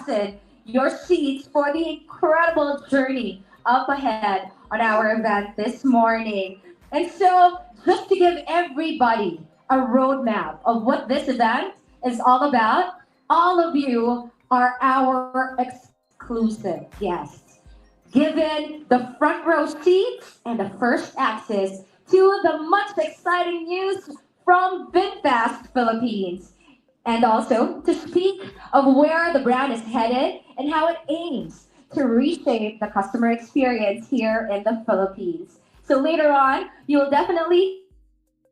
fasten your seats for the incredible journey up ahead on our event this morning. And so, just to give everybody a roadmap of what this event is all about, all of you are our exclusive guests, given the front row seats and the first access to the much exciting news from Vinfast Philippines. And also to speak of where the brand is headed and how it aims to reshape the customer experience here in the Philippines. So later on, you will definitely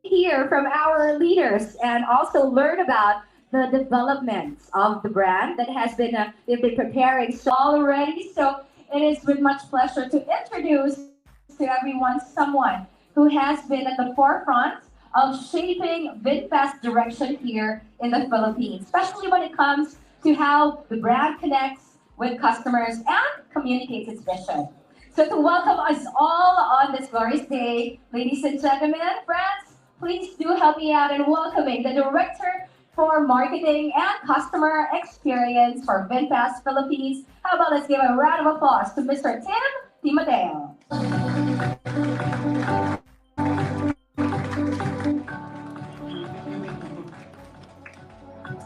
hear from our leaders and also learn about the developments of the brand that has been they've been preparing so already. So it is with much pleasure to introduce to everyone someone who has been at the forefront of shaping VinFast direction here in the Philippines, especially when it comes to how the brand connects with customers and communicates its vision. So to welcome us all on this glorious day, ladies and gentlemen, friends, please do help me out in welcoming the Director for Marketing and Customer Experience for VinFast Philippines. How about let's give a round of applause to Mr. Tim Timateo.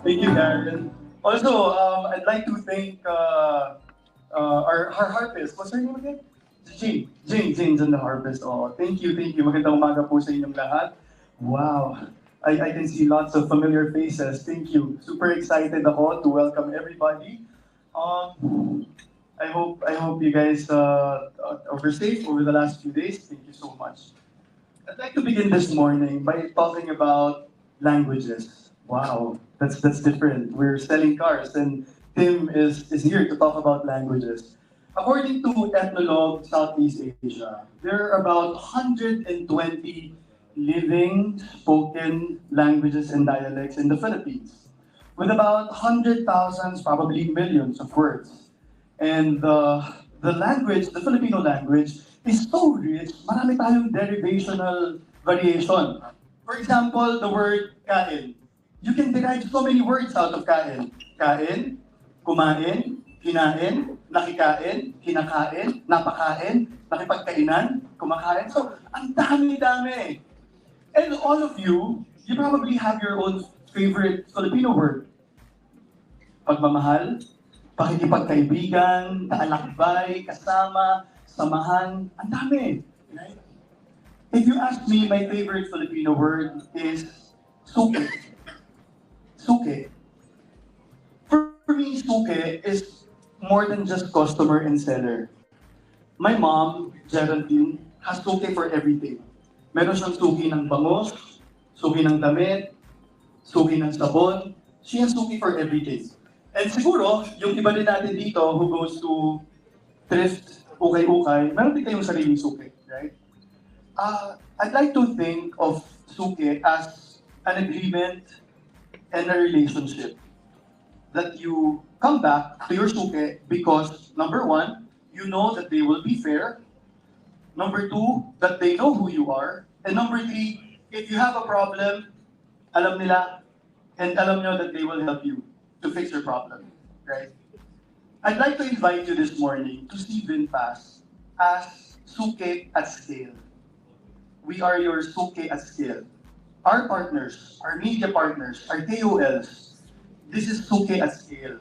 Thank you, Karen. Also, I'd like to thank our harpist. What's her name again? Jane's on the harpist. Oh, thank you, thank you. Magandang umaga po sa inyong lahat. Wow, I can see lots of familiar faces. Thank you. Super excited ako to welcome everybody. I hope you guys were safe over the last few days. Thank you so much. I'd like to begin this morning by talking about languages. Wow, that's different. We're selling cars, and Tim is here to talk about languages. According to Ethnologue Southeast Asia, there are about 120 living spoken languages and dialects in the Philippines, with about 100,000, probably millions of words. And the language, the Filipino language, is so rich, marami tayong derivational variation. For example, the word kain. You can derive so many words out of kain. Kain, kumain, kinain, nakikain, kinakain, napakain, nakipagkainan, kumakain. So, ang dami-dami. And all of you, you probably have your own favorite Filipino word. Pagmamahal, pakikipagkaibigan, kaalakbay, kasama, samahan, ang dami. Right? If you ask me, my favorite Filipino word is suke. Suke. For me, suke is more than just customer and seller. My mom, Geraldine, has suke for everything. Meron siyang suki ng bangos, suki ng damit, suki ng sabon. She has suki for everything. And siguro, yung iba din natin dito who goes to thrift, ukay-ukay, meron din kayong sariling suki, right? I'd like to think of suke as an agreement and a relationship. That you come back to your suke because, number one, you know that they will be fair. Number two, that they know who you are. And number three, if you have a problem, alam nila, and alam nyo that they will help you to fix your problem, right? I'd like to invite you this morning to see VinFast as suke at scale. We are your suke at scale. Our partners, our media partners, our KOLs, this is suke at scale.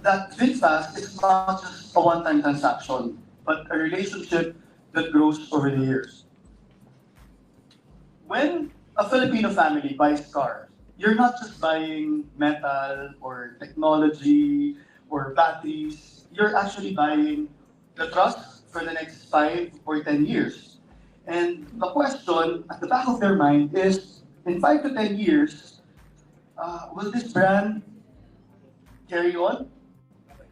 That VinFast is not just a one-time transaction, but a relationship that grows over the years. When a Filipino family buys cars, you're not just buying metal or technology or batteries. You're actually buying the trust for the next 5 or 10 years. And the question at the back of their mind is, in 5 to 10 years, will this brand carry on?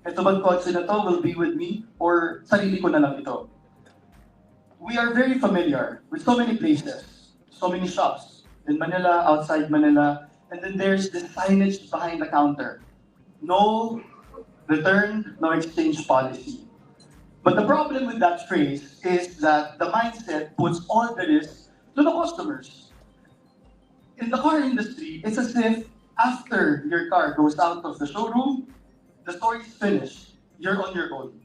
Ito bang kotse na to will be with me or sarili ko na lang ito? We are very familiar with so many places, so many shops in Manila, outside Manila, and then there's the signage behind the counter. No return, no exchange policy. But the problem with that phrase is that the mindset puts all the risk to the customers. In the car industry, it's as if After your car goes out of the showroom, the story is finished. You're on your own.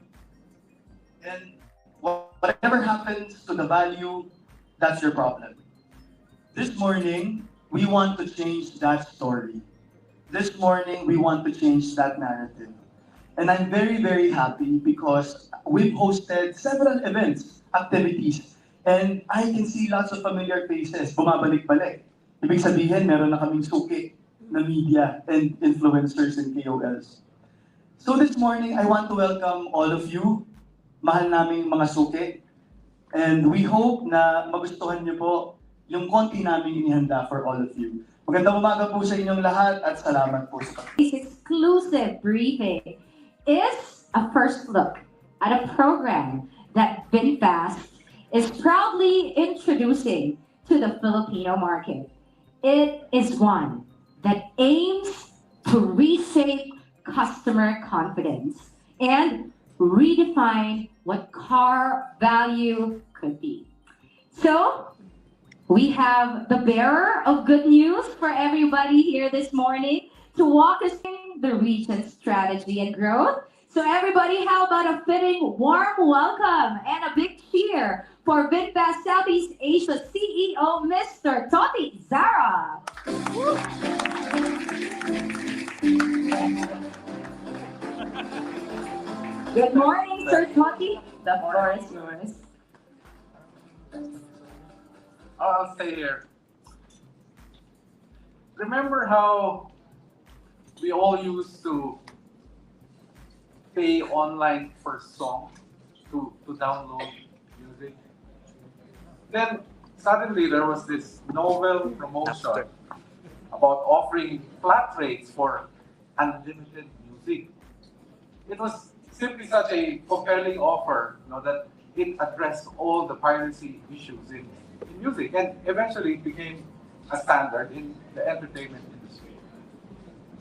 And whatever happens to the value, that's your problem. This morning, we want to change that story. This morning, we want to change that narrative. And I'm very, very happy because we've hosted several events, activities, and I can see lots of familiar faces, bumabalik-balik. Ibig sabihin, meron na kaming suki na media and influencers and KOLs. So this morning, I want to welcome all of you, mahal naming mga suki, and we hope na magustuhan niyo po yung konti namin inihanda for all of you. Magandang umaga po sa inyong lahat at salamat po sa This exclusive briefing is a first look at a program that Vinfast is proudly introducing to the Filipino market. It is one that aims to reshape customer confidence and redefine what car value could be. So, we have the bearer of good news for everybody here this morning to walk us through the region's strategy and growth. So everybody, how about a fitting warm welcome and a big cheer for Vinfast Southeast Asia CEO, Mr. Toti Zara. Good morning, Sir Toti. The floor is yours. I'll stay here. Remember how we all used to pay online for songs to download music? Then suddenly there was this novel promotion about offering flat rates for unlimited music. It was simply such a compelling offer, that it addressed all the piracy issues in music, and eventually it became a standard in the entertainment industry.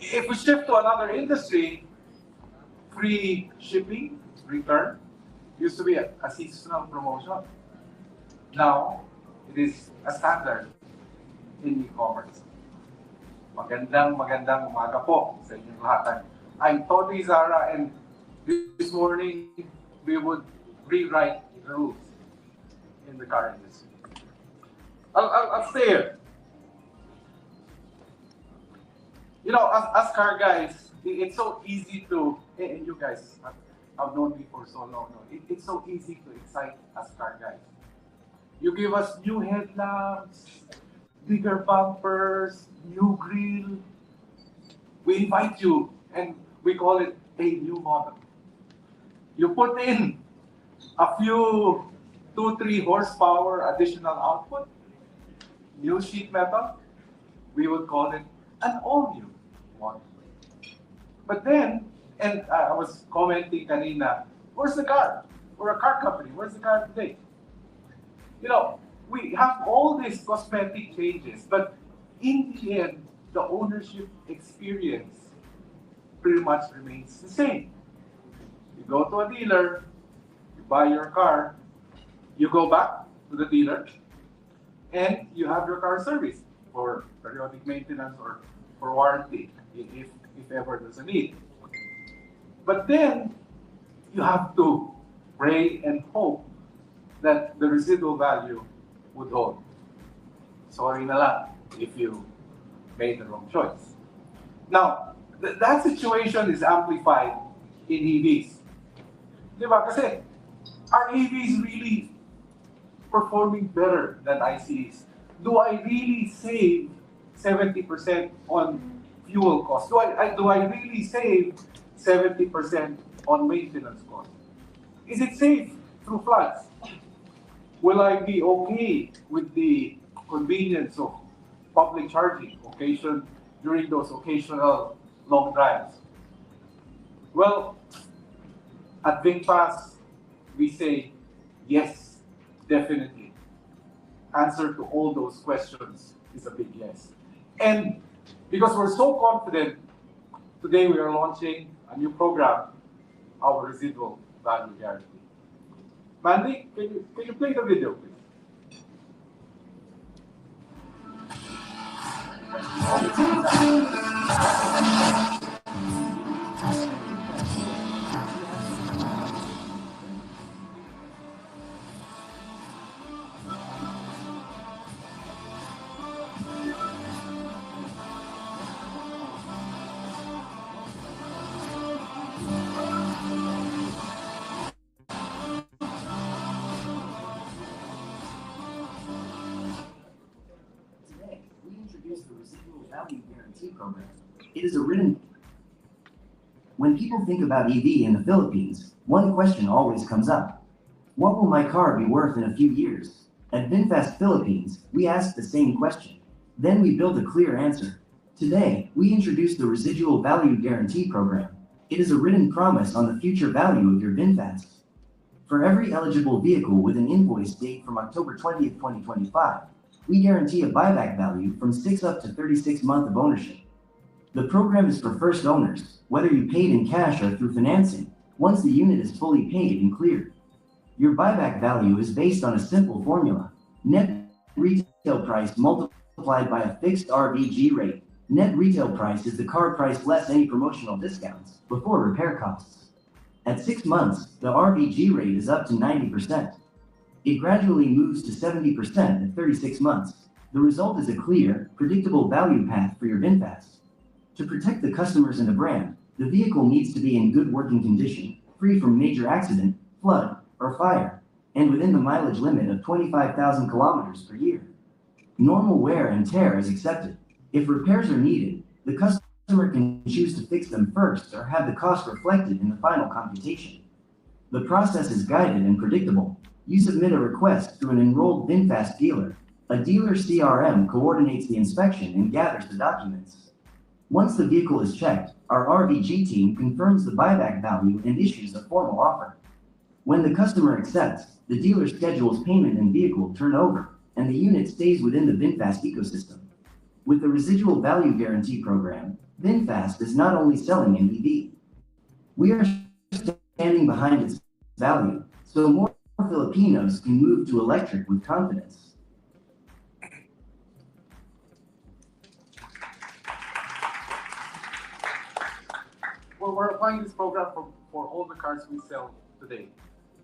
If we shift to another industry, free shipping, return, used to be a seasonal promotion. Now, it is a standard in e-commerce. Magandang umaga po sa inyong lahat. I'm Toti Zara, and this morning we would rewrite the rules in the car industry. I'll stay here. As car guys, it's so easy to, and you guys have known me for so long. It's so easy to excite us car guys. You give us new headlamps, bigger bumpers, new grille. We invite you, and we call it a new model. You put in a few 2-3 horsepower additional output, new sheet metal, we would call it an all-new model. But then, and I was commenting kanina, where's the car? We're a car company. Where's the car today? We have all these cosmetic changes, but in the end, the ownership experience pretty much remains the same. You go to a dealer, you buy your car, you go back to the dealer, and you have your car serviced for periodic maintenance or for warranty, if ever there's a need. But then, you have to pray and hope that the residual value would hold. Sorry na lang if you made the wrong choice. Now, that situation is amplified in EVs. Diba? Kasi, are EVs really performing better than ICEs? Do I really save 70% on fuel costs? Do I really save 70% on maintenance costs? Is it safe through floods? Will I be okay with the convenience of public charging during those occasional long drives? Well, at Vinfast, we say yes, definitely. Answer to all those questions is a big yes. And because we're so confident, today we are launching a new program, our Residual Value Guarantee. Mandy, can you play the video, please? Today, we introduce the Residual Value Guarantee Program. It is a written. When people think about EV in the Philippines, one question always comes up. What will my car be worth in a few years? At Vinfast Philippines, we ask the same question. Then we build a clear answer. Today, we introduce the Residual Value Guarantee Program. It is a written promise on the future value of your Vinfast. For every eligible vehicle with an invoice date from October 20th, 2025, we guarantee a buyback value from 6 up to 36 months of ownership. The program is for first owners, whether you paid in cash or through financing, once the unit is fully paid and cleared. Your buyback value is based on a simple formula: net retail price multiplied by a fixed RVG rate. Net retail price is the car price less any promotional discounts, before repair costs. At 6 months, the RVG rate is up to 90%. It gradually moves to 70% at 36 months. The result is a clear, predictable value path for your VinFast. To protect the customers and the brand, the vehicle needs to be in good working condition, free from major accident, flood, or fire, and within the mileage limit of 25,000 kilometers per year. Normal wear and tear is accepted. If repairs are needed, the customer can choose to fix them first or have the cost reflected in the final computation. The process is guided and predictable. You submit a request through an enrolled VinFast dealer. A dealer CRM coordinates the inspection and gathers the documents. Once the vehicle is checked, our RVG team confirms the buyback value and issues a formal offer. When the customer accepts, the dealer schedules payment and vehicle turnover, and the unit stays within the VinFast ecosystem. With the Residual Value Guarantee Program, VinFast is not only selling an EV. We are standing behind its value, so more Filipinos can move to electric with confidence. Well, we're applying this program for all the cars we sell today.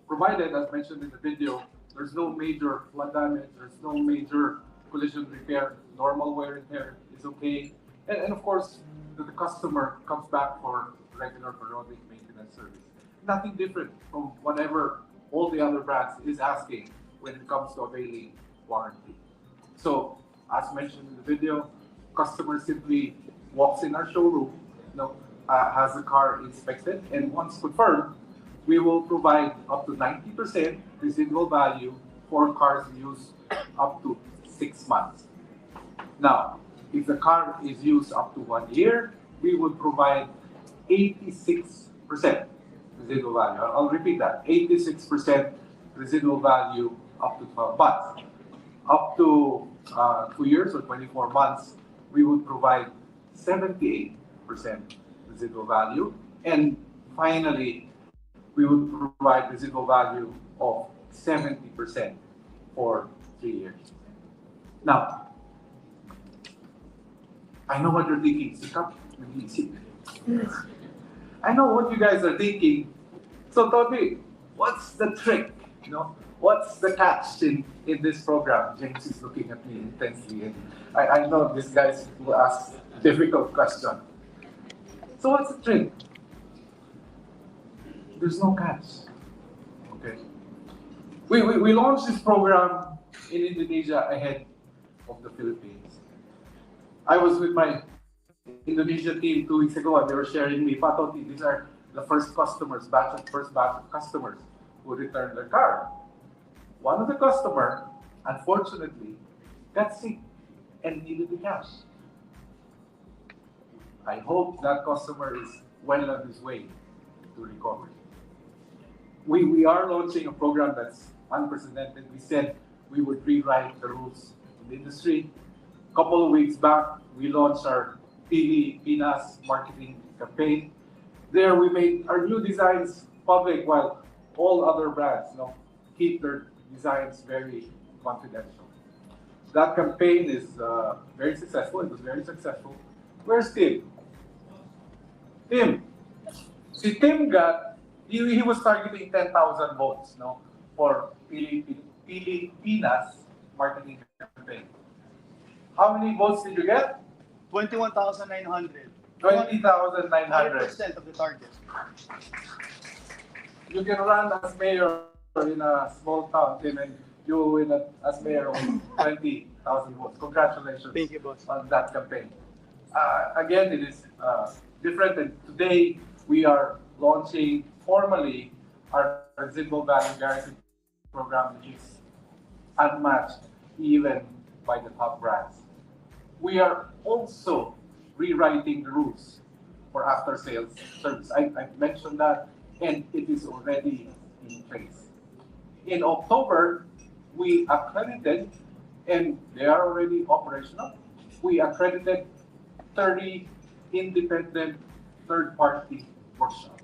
Provided, as mentioned in the video, there's no major flood damage, there's no major collision repair, normal wear and tear is okay. And of course, the customer comes back for regular periodic maintenance service. Nothing different from whatever all the other brands is asking when it comes to availing warranty. So, as mentioned in the video, customer simply walks in our showroom, has the car inspected, and once confirmed, we will provide up to 90% residual value for cars used up to 6 months. Now, if the car is used up to 1 year, we would provide 86% residual value. I'll repeat that, 86% residual value up to 12 months. Up to 2 years or 24 months, we would provide 78% residual value. And finally, we would provide residual value of 70% for 3 years. Now, I know what you're thinking. I know what you guys are thinking. So tell me, what's the trick? What's the catch in this program? James is looking at me intensely, and I know these guys will ask difficult question. So what's the trick? There's no catch. Okay. We launched this program in Indonesia ahead of the Philippines. I was with my Indonesia team 2 weeks ago, and they were sharing me, Patoti, these are the first batch of customers who returned their car. One of the customer, unfortunately, got sick and needed the cash. I hope that customer is well on his way to recovery. We are launching a program that's unprecedented. We said we would rewrite the rules in the industry. A couple of weeks back, we launched our Pinas marketing campaign. There we made our new designs public while all other brands keep their designs very confidential. That campaign is very successful. It was very successful. Where's Tim? Tim. Si Tim got, he was targeting 10,000 votes, no, for Pilipinas marketing campaign. How many votes did you get? 21,900. 20,900. 100% of the target. You can run as mayor in a small town, Tim, and you will win as mayor with 20,000 votes. Congratulations. Thank you, boss. On that campaign. Again, it is different, and today we are launching formally our Residual Value Guarantee Program, which is unmatched even by the top brands. We are also rewriting the rules for after-sales service. I mentioned that, and it is already in place. In October, we accredited, and they are already operational. We accredited 30 independent third-party workshops.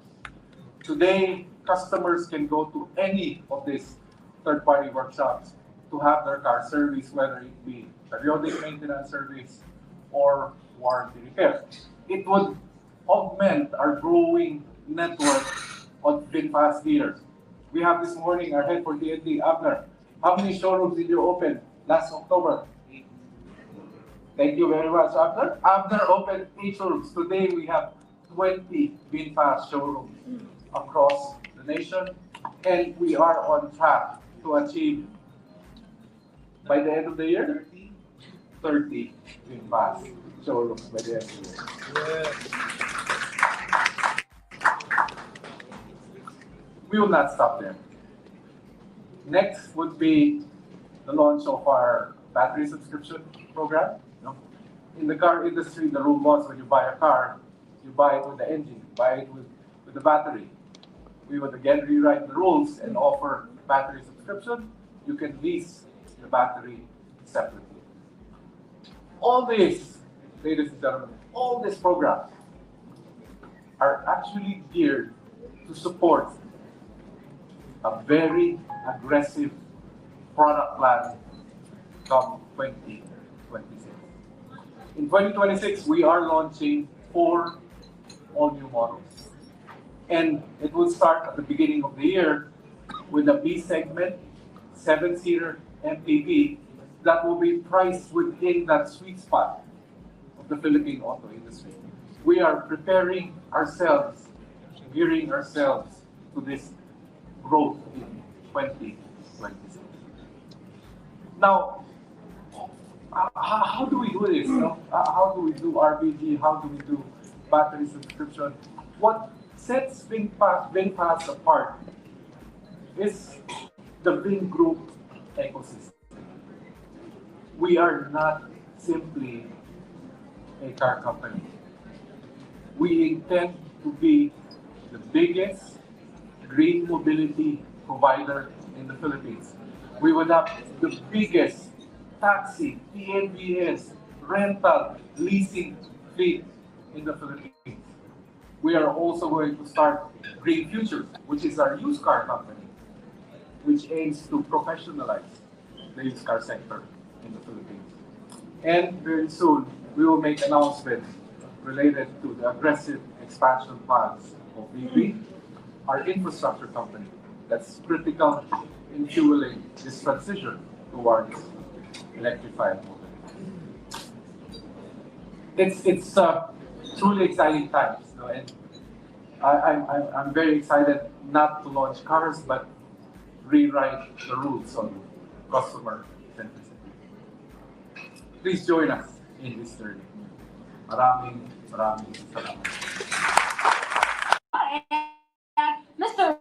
Today, customers can go to any of these third-party workshops to have their car serviced, whether it be periodic maintenance service or warranty repair. It would augment our growing network of Vinfast dealers. We have this morning our head for D&D, Abner. How many showrooms did you open last October? Thank you very much, Abner. Abner opened 8 showrooms. Today we have 20 Vinfast showrooms across the nation, and we are on track to achieve, by the end of the year, 30 Vinfast showrooms by the end of the year. We will not stop there. Next would be the launch of our battery subscription program. In the car industry, the rule was when you buy a car, you buy it with the engine, you buy it with the battery. We would again rewrite the rules and offer battery subscription. You can lease the battery separately. All these, ladies and gentlemen, all these programs are actually geared to support a very aggressive product plan come 2026. In 2026, we are launching 4 all-new models. And it will start at the beginning of the year with a B segment, 7-seater MPV that will be priced within that sweet spot of the Philippine auto industry. We are preparing ourselves, gearing ourselves to this growth in 2026. Now, how do we do this? How do we do RVG? How do we do battery subscription? What sets Vinfast apart is the Vin Group ecosystem. We are not simply a car company. We intend to be the biggest green mobility provider in the Philippines. We would have the biggest taxi, PNBS, rental, leasing fleet in the Philippines. We are also going to start Green Futures, which is our used car company, which aims to professionalize the used car sector in the Philippines. And very soon, we will make announcements related to the aggressive expansion plans of VP, our infrastructure company that's critical in fueling this transition towards electrified mobility. It's truly exciting times, and I'm very excited not to launch cars, but rewrite the rules on customer centricity. Please join us in this journey. Maraming salamat. And Mr.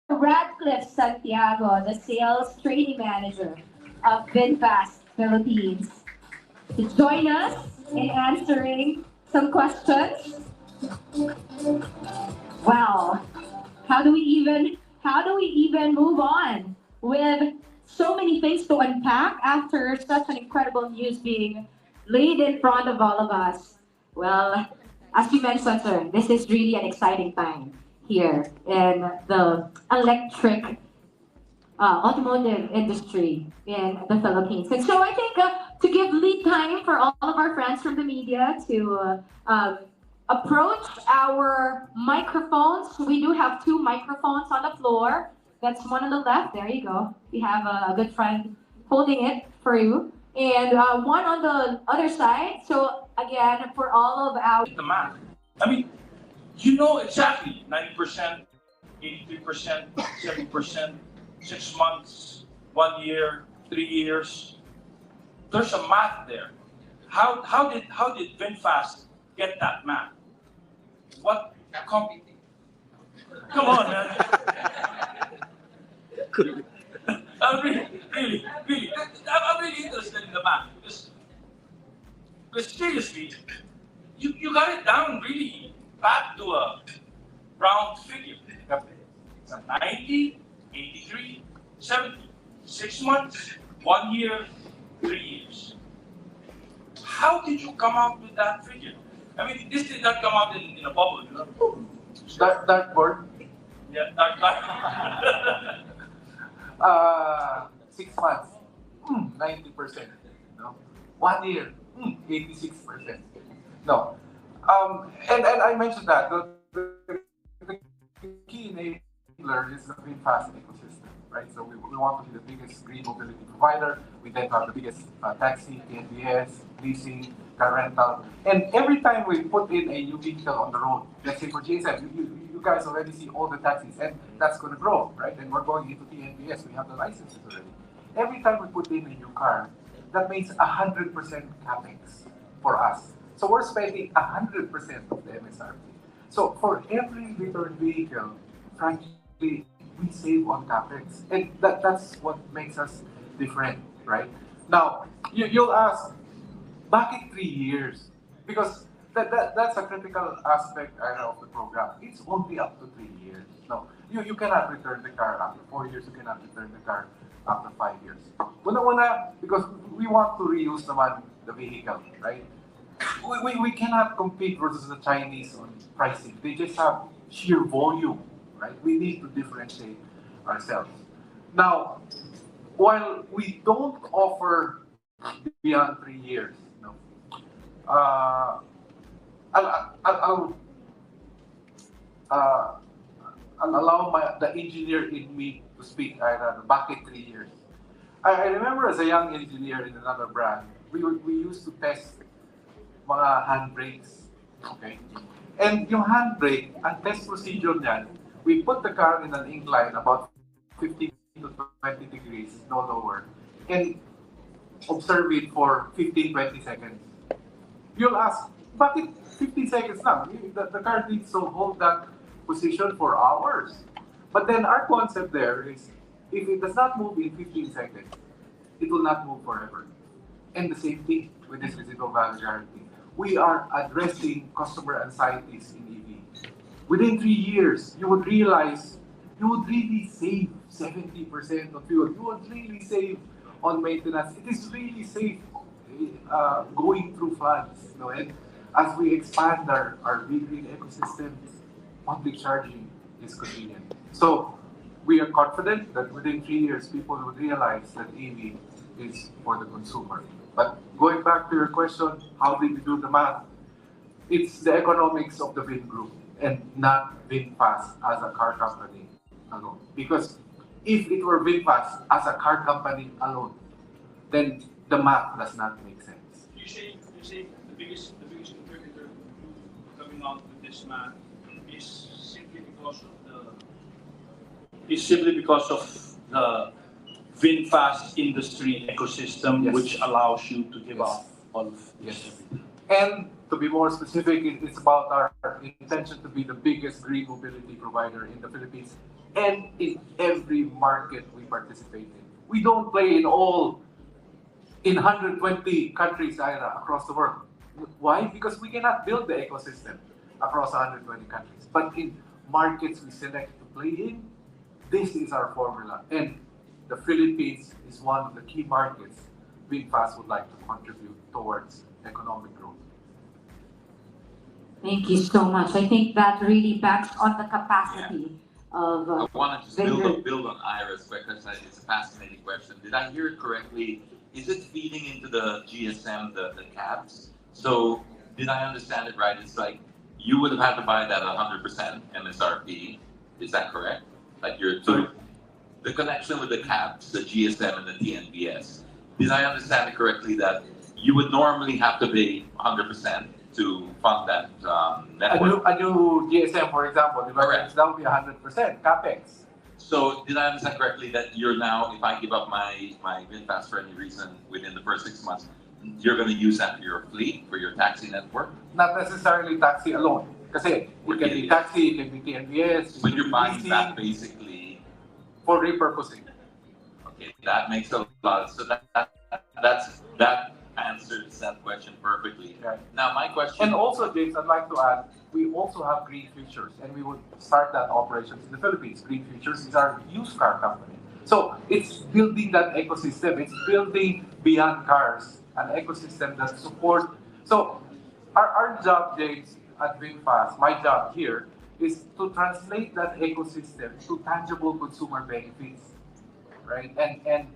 Radcliffe Santiago, the sales training manager of Vinfast Philippines, to join us in answering some questions. Wow, how do we even move on with so many things to unpack after such an incredible news being laid in front of all of us? Well, as you mentioned, sir, this is really an exciting time here in the electric automotive industry in the Philippines. And so I think to give lead time for all of our friends from the media to approach our microphones. We do have two microphones on the floor. That's one on the left. There you go. We have a good friend holding it for you. And one on the other side. So again, for all of our the math. I mean, you know exactly 90%, 83%, 70%, 6 months, 1 year, 3 years. There's a math there. How did Vinfast get that math? What com- Come on, man. I'm really, I'm really interested in the math because seriously, you got it down really back to a round figure. It's 90, 83, 70, 6 months, 1 year, 3 years. How did you come out with that figure? I mean, this did not come out in a bubble, you know? Dartboard. Yeah, that. 6 months, 90%. No, 1 year, 86%. No, and I mentioned that the key enabler is the VinFast ecosystem, right? So we want to be the biggest green mobility provider. We then have the biggest taxi, TNBS, leasing, car rental, and every time we put in a new vehicle on the road, let's say for GSM, you guys already see all the taxis, and that's going to grow, right? And we're going into TNBS. We have the licenses already. Every time we put in a new car, that means 100% capex for us. So we're spending 100% of the MSRP. So for every return vehicle, frankly, we save on capex, and that's what makes us different, right? Now, you'll ask, bakit 3 years? Because that's a critical aspect of the program. It's only up to 3 years. No, you cannot return the car after 4 years. You cannot return the car after 5 years. Una, because we want to reuse naman the vehicle, right? We cannot compete versus the Chinese on pricing. They just have sheer volume, right? We need to differentiate ourselves. Now, while we don't offer beyond 3 years, no, I'll uh, I'll allow the engineer in me to speak. Back in 3 years. I remember as a young engineer in another brand, we used to test mga handbrakes. Okay? And yung handbrake, ang test procedure niyan, we put the car in an incline about 15 to 20 degrees, no lower, and observe it for 15-20 seconds. You'll ask, bakit 15 seconds lang? The car needs to hold that position for hours. But then our concept there is, if it does not move in 15 seconds, it will not move forever. And the same thing with this residual value guarantee. We are addressing customer anxieties in EV. Within 3 years, you would realize you would really save 70% of fuel. You would really save on maintenance. It is really safe going through floods. You know, and as we expand our green ecosystem, public charging is convenient. So we are confident that within 3 years, people will realize that EV is for the consumer. But going back to your question, how did we do the math? It's the economics of the Vin Group and not VinFast as a car company alone. Because if it were VinFast as a car company alone, then the math does not make sense. You say the biggest contributor coming out with this math is simply because of the VinFast industry ecosystem, Yes. which allows you to give Yes. up all of this. Yes. And to be more specific, it's about our intention to be the biggest green mobility provider in the Philippines and in every market we participate in. We don't play in 120 countries, Ira, across the world. Why? Because we cannot build the ecosystem across 120 countries. But in markets we select to play in, this is our formula. And the Philippines is one of the key markets VinFast would like to contribute towards economic growth. Thank you so much. I think that really backs on the capacity of I wanted to Vingroup. build on Ira's question. It's a fascinating question. Did I hear it correctly? Is it feeding into the GSM, the cabs? So did I understand it right? It's like you would have had to buy that 100% MSRP. Is that correct? Like the connection with the cabs, the GSM and the TNBS. Did I understand it correctly that you would normally have to pay 100% to fund that network? A new GSM, for example, Correct. that would be 100% capex. So did I understand correctly that you're now, if I give up my Vinfast for any reason within the first 6 months, you're going to use that for your fleet, for your taxi network? Not necessarily taxi alone. Kasi it can be taxi, it can be TNBS, But you're buying leasing, that basically. for repurposing. Okay, that makes a lot. So that answers that question perfectly. Right. Now my question. And also, James, I'd like to add, we also have Green Futures, and we would start that operations in the Philippines. Green Futures is our used car company. So it's building that ecosystem. It's building beyond cars, an ecosystem that support. So our job, James, at Vinfast, my job here, is to translate that ecosystem to tangible consumer benefits, right? And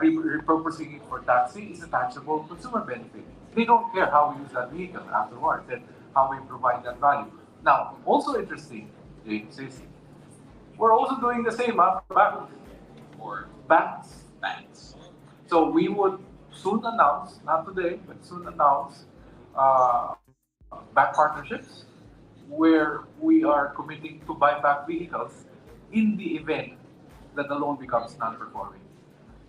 repurposing it for taxi is a tangible consumer benefit. They don't care how we use that vehicle afterwards and how we provide that value. Now, also interesting, James, is we're also doing the same for banks. For Banks. banks. So we would soon announce, not today, but soon announce bank partnerships where we are committing to buy back vehicles in the event that the loan becomes non-performing.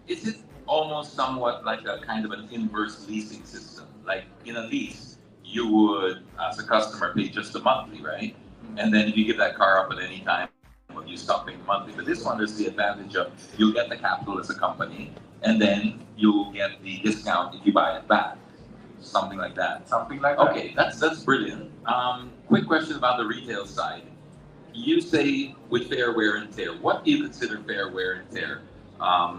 Is it almost somewhat like a kind of an inverse leasing system? Like in a lease, you would, as a customer, pay just a monthly, right? And then if you give that car up at any time, well, you stop paying monthly. But this one, there's the advantage of you'll get the capital as a company, and then you'll get the discount if you buy it back. Something like that. Something like that. Okay, that's brilliant. Quick question about the retail side. You say with fair wear and tear. What do you consider fair wear and tear?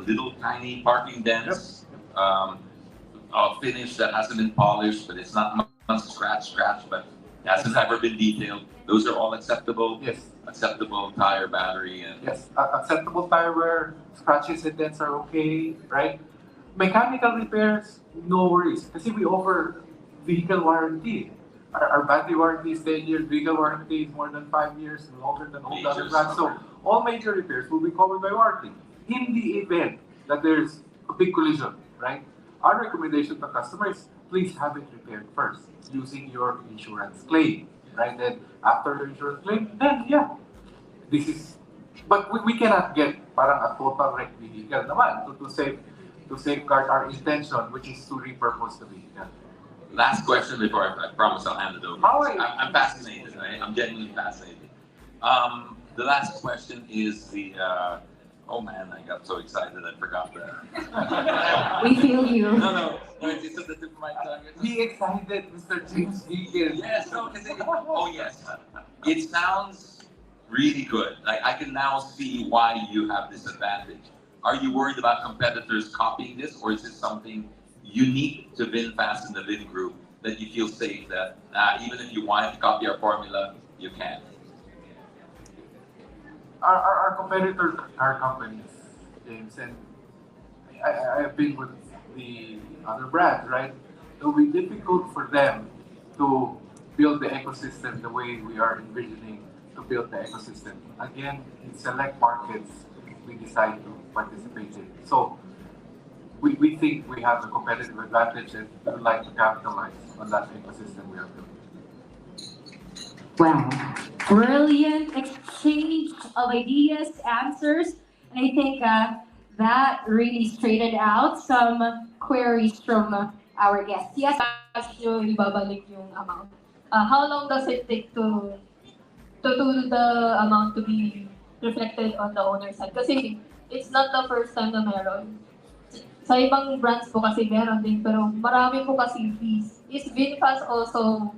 Little tiny parking dents, a finish that hasn't been polished, but it's not much scratch, but hasn't ever been detailed. Those are all acceptable. Yes. Acceptable tire, battery, and Yes, acceptable tire wear, scratches and dents are okay, right? Mechanical repairs, no worries. Kasi we offer vehicle warranty. Our battery warranty is 10 years, vehicle warranty is more than 5 years, longer than all the other brands. So all major repairs will be covered by warranty. In the event that there's a big collision, right? Our recommendation to customers, please have it repaired first using your insurance claim, right? Then after the insurance claim, then yeah, this is, but we cannot get parang a total wreck vehicle naman to safeguard our intention, which is to repurpose the vehicle. last question before I promise I'll hand it over. How are you? I'm fascinated, right? I'm genuinely fascinated. The last question is the, oh man, I got so excited I forgot that. We feel you. No, it's at the tip of my tongue. Be excited, Mr. James Deacon. Yes, no, because oh yes. It sounds really good. Like I can now see why you have this advantage. Are you worried about competitors copying this, or is this something unique to VinFast and the Vin Group that you feel safe that even if you want to copy our formula, you can? Our competitors are companies, James, and I have been with the other brands, right? It will be difficult for them to build the ecosystem the way we are envisioning to build the ecosystem. Again, in select markets, we decide to participate in. So we think we have a competitive advantage and we would like to capitalize on that ecosystem we are building. Wow. Brilliant exchange of ideas, answers. And I think that really straightened out some queries from our guests. Yes, Yung ibabalik yung amount. How long does it take to the amount to be reflected on the owner's side? Kasi it's not the first time na meron. Sa ibang brands po kasi meron din, pero marami po kasi fees. Is VinFast also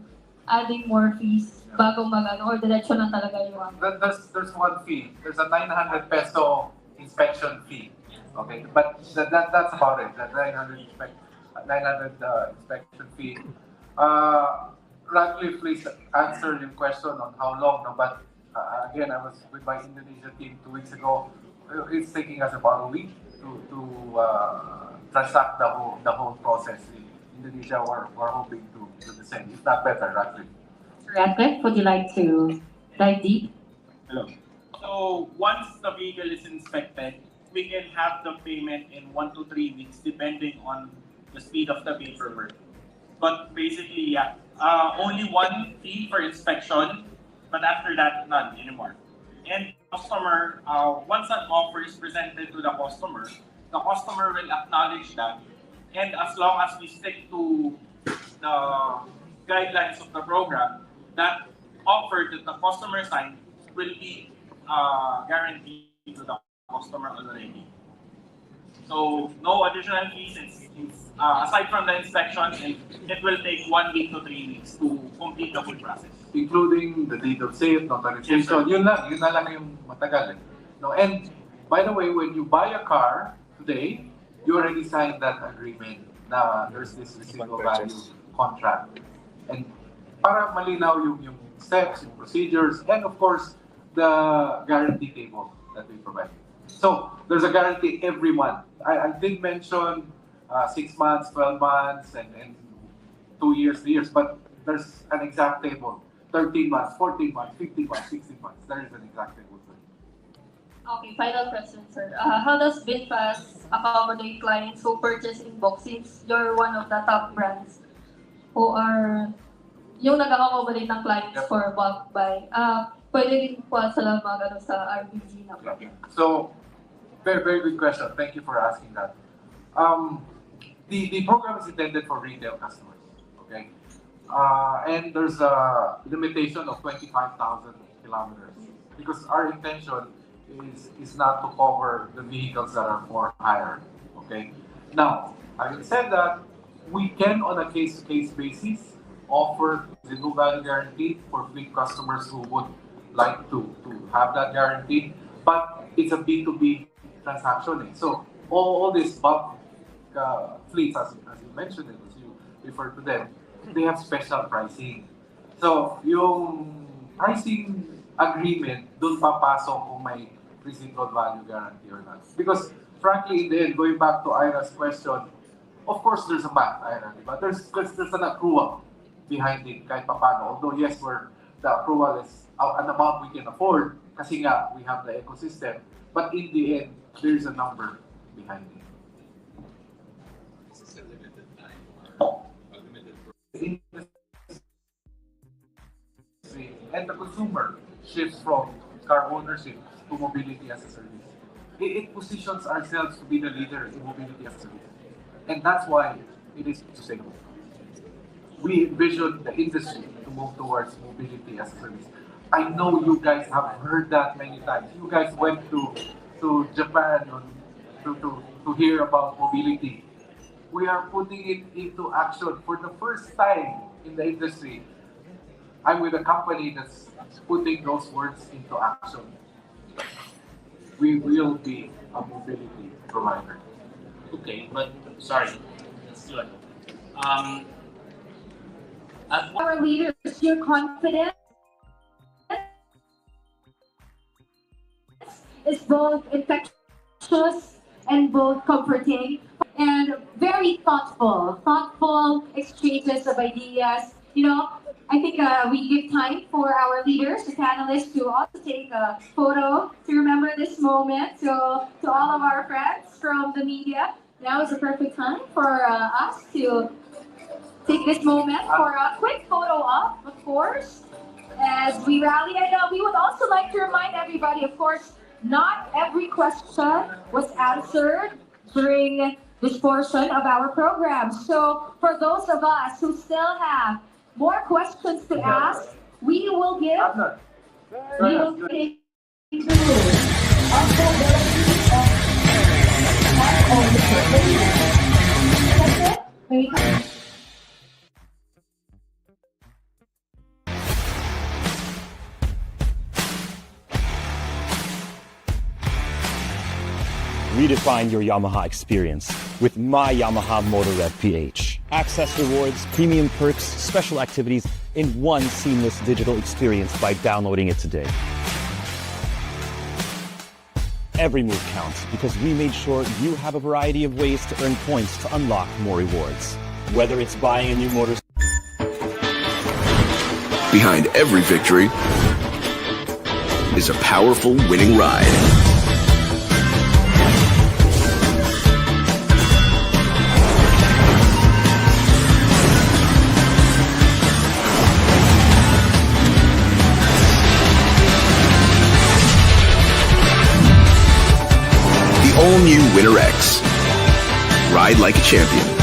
adding more fees bago mag-ano, or diretso lang talaga yung There's one fee. There's a 900 peso inspection fee. Okay, but that's about it. That 900 inspection fee. Radcliffe, please answer your question on how long. No, but Again, I was with my Indonesia team 2 weeks ago. It's taking us about a week to transact the whole process. In Indonesia, we're hoping to do the same, if not better, actually. Radcliffe, would you like to dive deep? Hello. So once the vehicle is inspected, we can have the payment in 1 to 3 weeks, depending on the speed of the paperwork. But basically, yeah, only one fee for inspection, but after that, none anymore. And customer, once an offer is presented to the customer will acknowledge that. And as long as we stick to the guidelines of the program, that offer that the customer signed will be guaranteed to the customer already. So no additional fees. Aside from the inspections, it will take 1 week to 3 weeks to complete the whole process. Including the date of sale, notarization. Yes, sir. Yun na lang yung matagal. No, and by the way, when you buy a car today, you already signed that agreement na there's this residual value contract. And para malinaw yung steps, yung procedures, and of course, the guarantee table that we provide. So, there's a guarantee every month. I did mention 6 months, 12 months, and 2 years, 3 years, but there's an exact table. 13 months, 14 months, 15 months, 16 months. There is an exact table. Okay, final question, sir. How does Vinfast accommodate clients who purchase in bulk, since you're one of the top brands who are yung nag-accommodate ng clients for bulk buy? Pwede din po sila mag sa RVG na program. So, very, very good question. Thank you for asking that. The program is intended for retail customers, okay? And there's a limitation of 25,000 kilometers because our intention is not to cover the vehicles that are for hire, okay? Now, having said that, we can on a case-to-case basis offer residual value guarantee for fleet customers who would like to have that guarantee, but it's a B2B transaction. So all these bulk fleets, as you mentioned it, as you refer to them, they have special pricing. So yung pricing agreement, dun papasok kung may residual value guarantee or not. Because frankly, in the end, going back to Ira's question, of course there's a math, Ira, but there's an accrual behind it kahit papano. Although yes, the accrual is an amount we can afford kasi nga we have the ecosystem, but in the end, there's a number behind it. This is a limited time or a limited And the consumer shifts from car ownership to mobility as a service. It positions ourselves to be the leader in mobility as a service. And that's why it is sustainable. We envision the industry to move towards mobility as a service. I know you guys have heard that many times. You guys went to Japan to hear about mobility. We are putting it into action for the first time in the industry. I'm with a company that's putting those words into action. We will be a mobility provider. Okay, but sorry, let's do it. Our leaders, your confidence is both infectious and both comforting, and very thoughtful exchanges of ideas. You know, I think we give time for our leaders, the panelists, to also take a photo to remember this moment. So to all of our friends from the media, now is the perfect time for us to take this moment for a quick photo op, of course, as we rally. And we would also like to remind everybody, of course, not every question was answered during this portion of our program. So for those of us who still have more questions to ask, we will give Redefine your Yamaha experience with My Yamaha Motor Rev PH. Access rewards, premium perks, special activities in one seamless digital experience by downloading it today. Every move counts because we made sure you have a variety of ways to earn points to unlock more rewards. Whether it's buying a new motorcycle, behind every victory is a powerful winning ride. The all-new Winner X. Ride like a champion.